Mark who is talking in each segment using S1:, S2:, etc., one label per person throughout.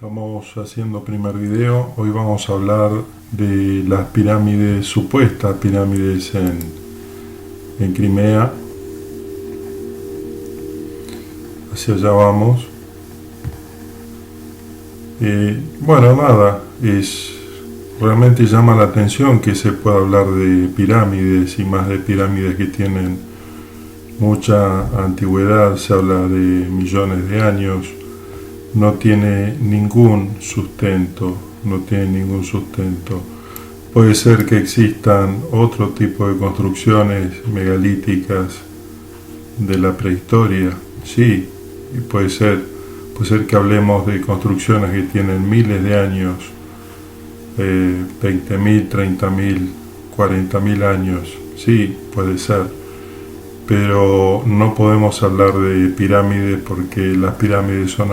S1: Estamos haciendo primer video. Hoy vamos a hablar de las pirámides, supuestas pirámides en Crimea. Hacia allá vamos. Bueno, nada, realmente llama la atención que se pueda hablar de pirámides y más de pirámides que tienen mucha antigüedad. Se habla de millones de años. No tiene ningún sustento, Puede ser que existan otro tipo de construcciones megalíticas de la prehistoria, sí, y puede ser que hablemos de construcciones que tienen miles de años, 20.000, 30.000, 40.000 años, sí, puede ser. Pero no podemos hablar de pirámides porque las pirámides son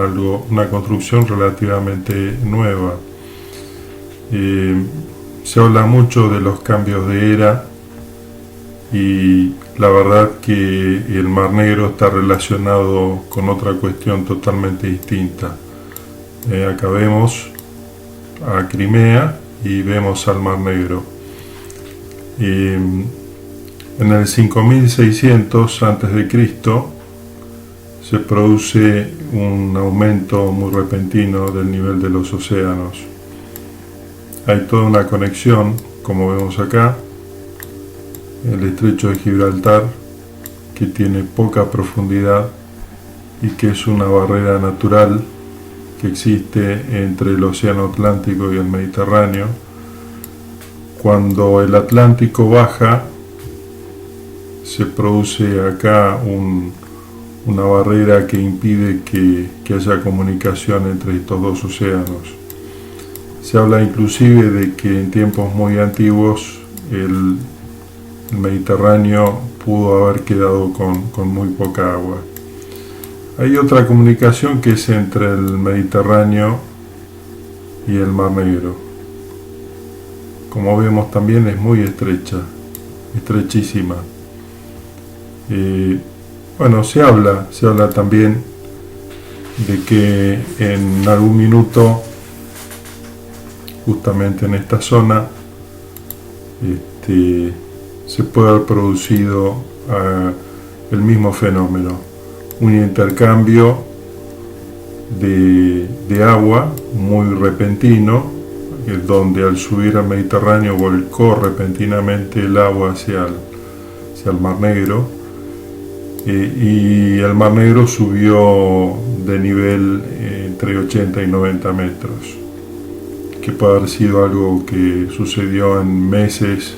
S1: una construcción relativamente nueva. Se habla mucho de los cambios de era y la verdad que el Mar Negro está relacionado con otra cuestión totalmente distinta. Acá vemos a Crimea y vemos al Mar Negro. En el 5600 a.C. se produce un aumento muy repentino del nivel de los océanos. Hay toda una conexión, como vemos acá, el estrecho de Gibraltar, que tiene poca profundidad y que es una barrera natural que existe entre el océano Atlántico y el Mediterráneo. Cuando el Atlántico baja, se produce acá una barrera que impide que haya comunicación entre estos dos océanos. Se habla inclusive de que en tiempos muy antiguos el Mediterráneo pudo haber quedado con muy poca agua. Hay otra comunicación que es entre el Mediterráneo y el Mar Negro. Como vemos también es muy estrecha, estrechísima. Bueno, se habla también de que en algún minuto, justamente en esta zona, se puede haber producido el mismo fenómeno, un intercambio de agua muy repentino, donde al subir al Mediterráneo volcó repentinamente el agua hacia el Mar Negro. Y el Mar Negro subió de nivel entre 80 y 90 metros, que puede haber sido algo que sucedió en meses,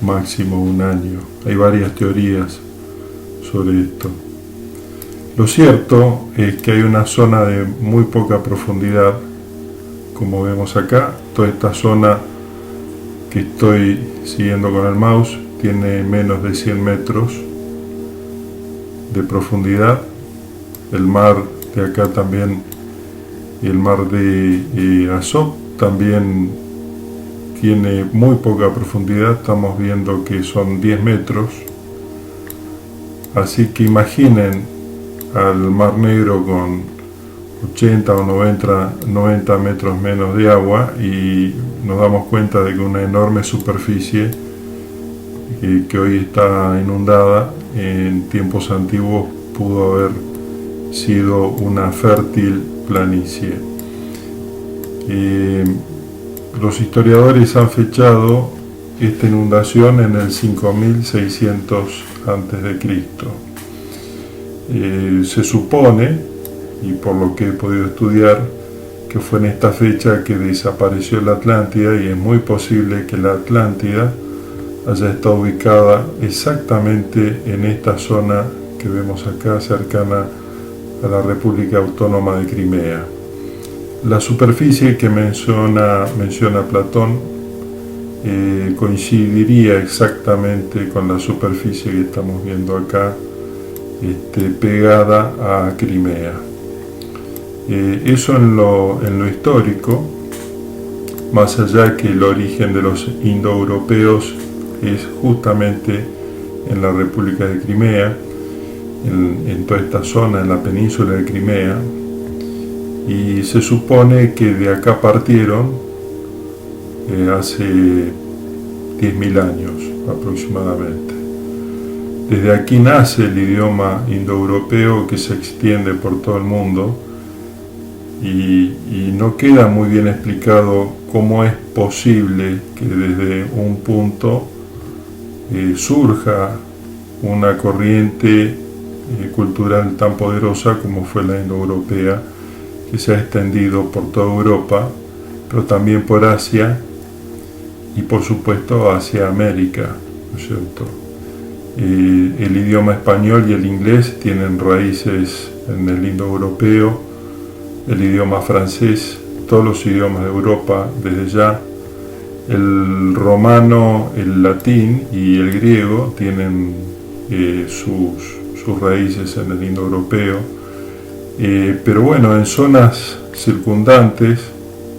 S1: máximo un año. Hay varias teorías sobre esto. Lo cierto es que hay una zona de muy poca profundidad, como vemos acá. Toda esta zona que estoy siguiendo con el mouse tiene menos de 100 metros de profundidad. El mar de acá también, y el mar de Azov también tiene muy poca profundidad. Estamos viendo que son 10 metros. Así que imaginen al Mar Negro con 80 o 90 metros menos de agua y nos damos cuenta de que una enorme superficie que hoy está inundada, en tiempos antiguos pudo haber sido una fértil planicie. Los historiadores han fechado esta inundación en el 5600 a.C. Se supone, y por lo que he podido estudiar, que fue en esta fecha que desapareció la Atlántida, y es muy posible que la Atlántida haya estado ubicada exactamente en esta zona que vemos acá, cercana a la República Autónoma de Crimea. La superficie que menciona Platón coincidiría exactamente con la superficie que estamos viendo acá, pegada a Crimea. Eso en lo histórico, más allá que el origen de los indoeuropeos es justamente en la República de Crimea, en toda esta zona, en la península de Crimea. y se supone que de acá partieron hace 10.000 años aproximadamente. Desde aquí nace el idioma indoeuropeo que se extiende por todo el mundo y no queda muy bien explicado cómo es posible que desde un punto surja una corriente cultural tan poderosa como fue la indoeuropea, que se ha extendido por toda Europa, pero también por Asia y por supuesto hacia América, ¿no es cierto? El idioma español y el inglés tienen raíces en el indoeuropeo, el idioma francés, todos los idiomas de Europa desde ya, el romano, el latín y el griego tienen sus raíces en el indoeuropeo, pero bueno, en zonas circundantes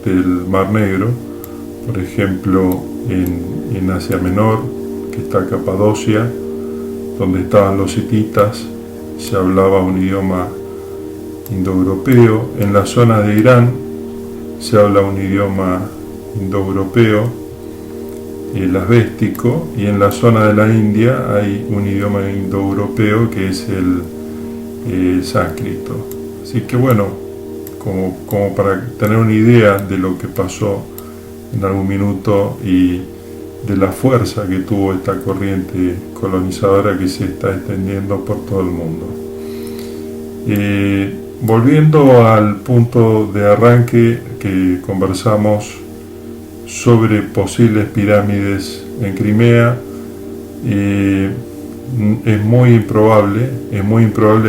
S1: del Mar Negro, por ejemplo en Asia Menor, que está Capadocia, donde estaban los hititas, se hablaba un idioma indoeuropeo. En la zona de Irán se habla un idioma indoeuropeo, el asbéstico, y en la zona de la India hay un idioma indoeuropeo que es el sánscrito. Así que bueno, como para tener una idea de lo que pasó en algún minuto y de la fuerza que tuvo esta corriente colonizadora que se está extendiendo por todo el mundo. Volviendo al punto de arranque que conversamos sobre posibles pirámides en Crimea, es muy improbable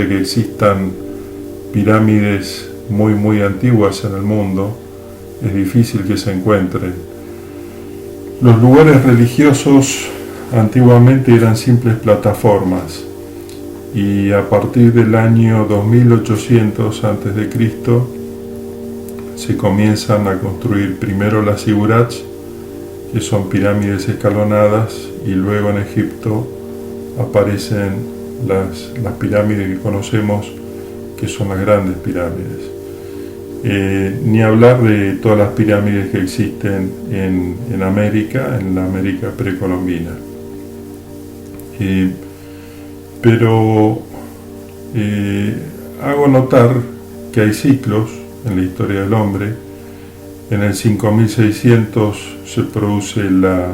S1: que existan pirámides muy antiguas en el mundo. Es difícil que se encuentren. Los lugares religiosos antiguamente eran simples plataformas y a partir del año 2800 a.C. se comienzan a construir primero las zigurats, que son pirámides escalonadas, y luego en Egipto aparecen las pirámides que conocemos, que son las grandes pirámides. Ni hablar de todas las pirámides que existen en América, en la América precolombina. Pero hago notar que hay ciclos en la historia del hombre. En el 5600 se produce la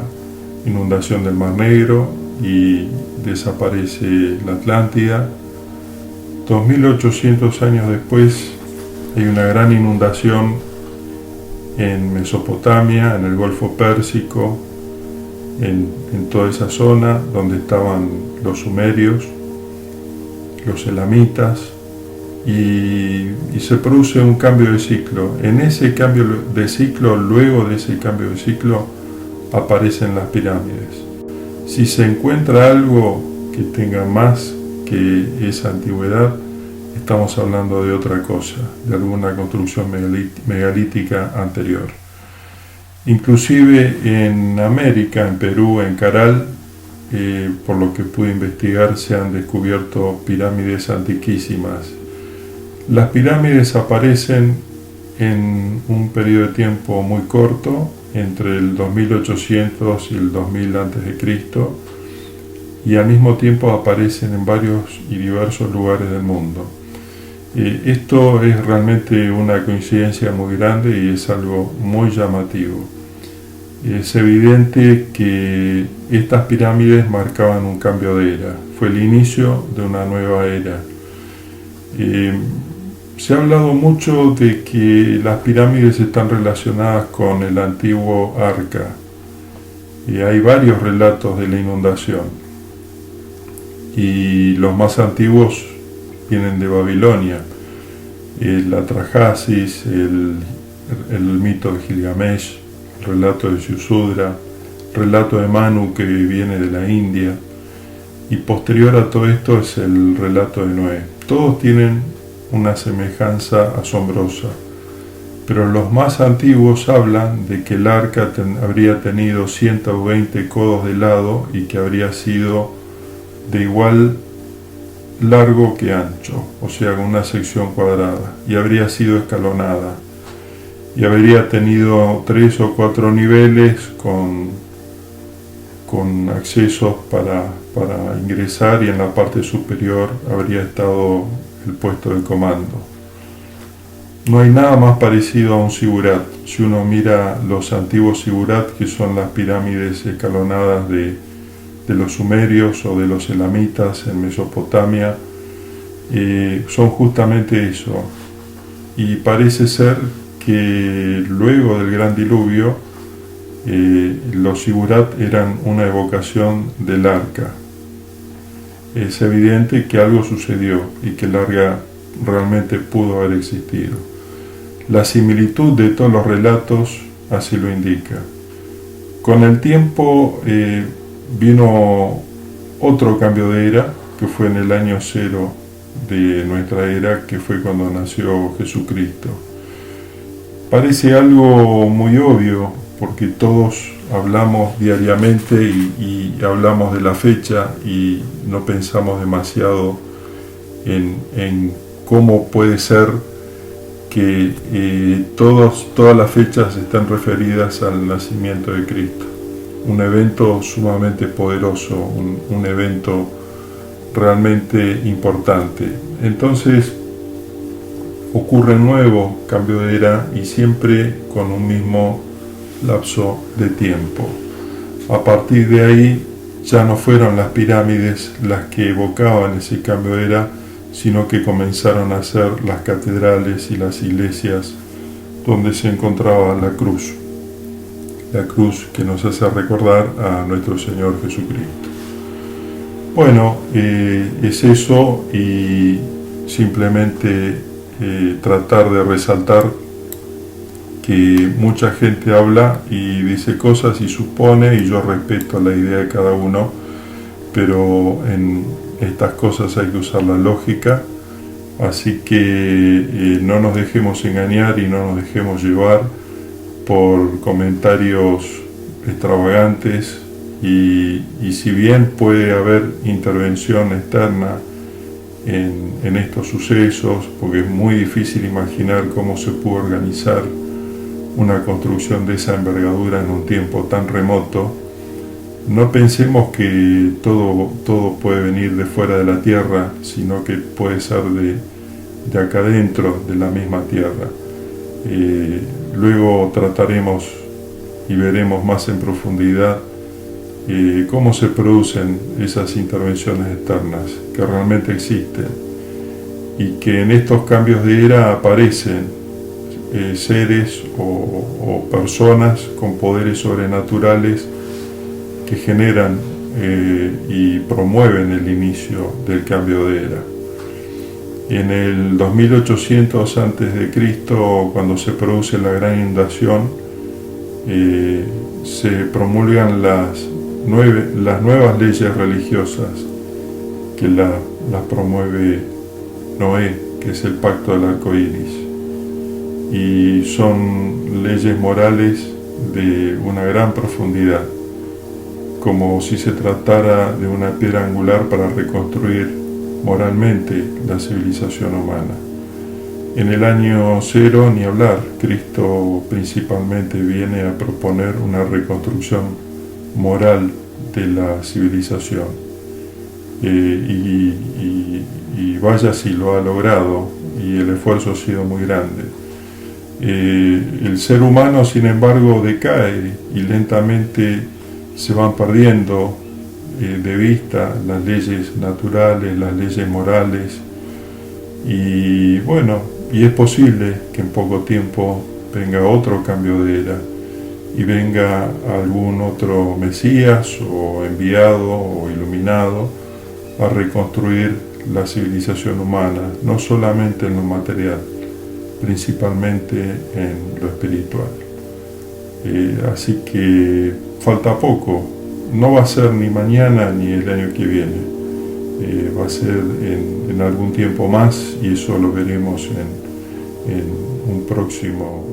S1: inundación del Mar Negro y desaparece la Atlántida. 2800 años después hay una gran inundación en Mesopotamia, en el Golfo Pérsico, en toda esa zona donde estaban los sumerios, los elamitas, y se produce un cambio de ciclo. En ese cambio de ciclo, luego de ese cambio de ciclo, aparecen las pirámides. Si se encuentra algo que tenga más que esa antigüedad, estamos hablando de otra cosa, de alguna construcción megalítica anterior. Inclusive en América, en Perú, en Caral, por lo que pude investigar, se han descubierto pirámides antiquísimas. Las pirámides aparecen en un periodo de tiempo muy corto, entre el 2800 y el 2000 a.C., y al mismo tiempo aparecen en varios y diversos lugares del mundo. Esto es realmente una coincidencia muy grande y es algo muy llamativo. Es evidente que estas pirámides marcaban un cambio de era, fue el inicio de una nueva era. Se ha hablado mucho de que las pirámides están relacionadas con el antiguo arca, y hay varios relatos de la inundación, y los más antiguos vienen de Babilonia, el Atrahasis, el mito de Gilgamesh, el relato de Siusudra, el relato de Manu que viene de la India, y posterior a todo esto es el relato de Noé. Todos tienen una semejanza asombrosa, pero los más antiguos hablan de que el arca habría tenido 120 codos de lado y que habría sido de igual largo que ancho, o sea, con una sección cuadrada, y habría sido escalonada, y habría tenido 3 o 4 niveles con accesos para ingresar, y en la parte superior habría estado el puesto de comando. No hay nada más parecido a un zigurat. Si uno mira los antiguos zigurat, que son las pirámides escalonadas de los sumerios o de los elamitas en Mesopotamia, son justamente eso. Y parece ser que luego del gran diluvio, los zigurat eran una evocación del arca. Es evidente que algo sucedió y que el arca realmente pudo haber existido. La similitud de todos los relatos así lo indica. Con el tiempo vino otro cambio de era, que fue en el año 0 de nuestra era, que fue cuando nació Jesucristo. Parece algo muy obvio, porque todos hablamos diariamente y hablamos de la fecha y no pensamos demasiado en cómo puede ser que todas las fechas están referidas al nacimiento de Cristo. Un evento sumamente poderoso, un evento realmente importante. Entonces ocurre un nuevo cambio de era, y siempre con un mismo lapso de tiempo. A partir de ahí ya no fueron las pirámides las que evocaban ese cambio de era, sino que comenzaron a ser las catedrales y las iglesias donde se encontraba la cruz que nos hace recordar a nuestro Señor Jesucristo. Bueno, es eso, y simplemente tratar de resaltar que mucha gente habla y dice cosas y supone, y yo respeto la idea de cada uno, pero en estas cosas hay que usar la lógica, así que no nos dejemos engañar y no nos dejemos llevar por comentarios extravagantes, y si bien puede haber intervención externa en estos sucesos, porque es muy difícil imaginar cómo se pudo organizar una construcción de esa envergadura en un tiempo tan remoto, no pensemos que todo puede venir de fuera de la Tierra, sino que puede ser de acá adentro, de la misma Tierra. Luego trataremos y veremos más en profundidad cómo se producen esas intervenciones externas que realmente existen, y que en estos cambios de era aparecen seres o personas con poderes sobrenaturales que generan y promueven el inicio del cambio de era. En el 2800 a.C., cuando se produce la gran inundación, se promulgan las nuevas leyes religiosas que las promueve Noé, que es el pacto del arco iris, y son leyes morales de una gran profundidad, como si se tratara de una piedra angular para reconstruir moralmente la civilización humana. En el año 0 ni hablar, Cristo principalmente viene a proponer una reconstrucción moral de la civilización, y vaya si lo ha logrado, y el esfuerzo ha sido muy grande. El ser humano, sin embargo, decae y lentamente se van perdiendo de vista las leyes naturales, las leyes morales, y bueno, y es posible que en poco tiempo venga otro cambio de era y venga algún otro Mesías o enviado o iluminado a reconstruir la civilización humana, no solamente en lo material, principalmente en lo espiritual. Así que falta poco, no va a ser ni mañana ni el año que viene, va a ser en algún tiempo más, y eso lo veremos en un próximo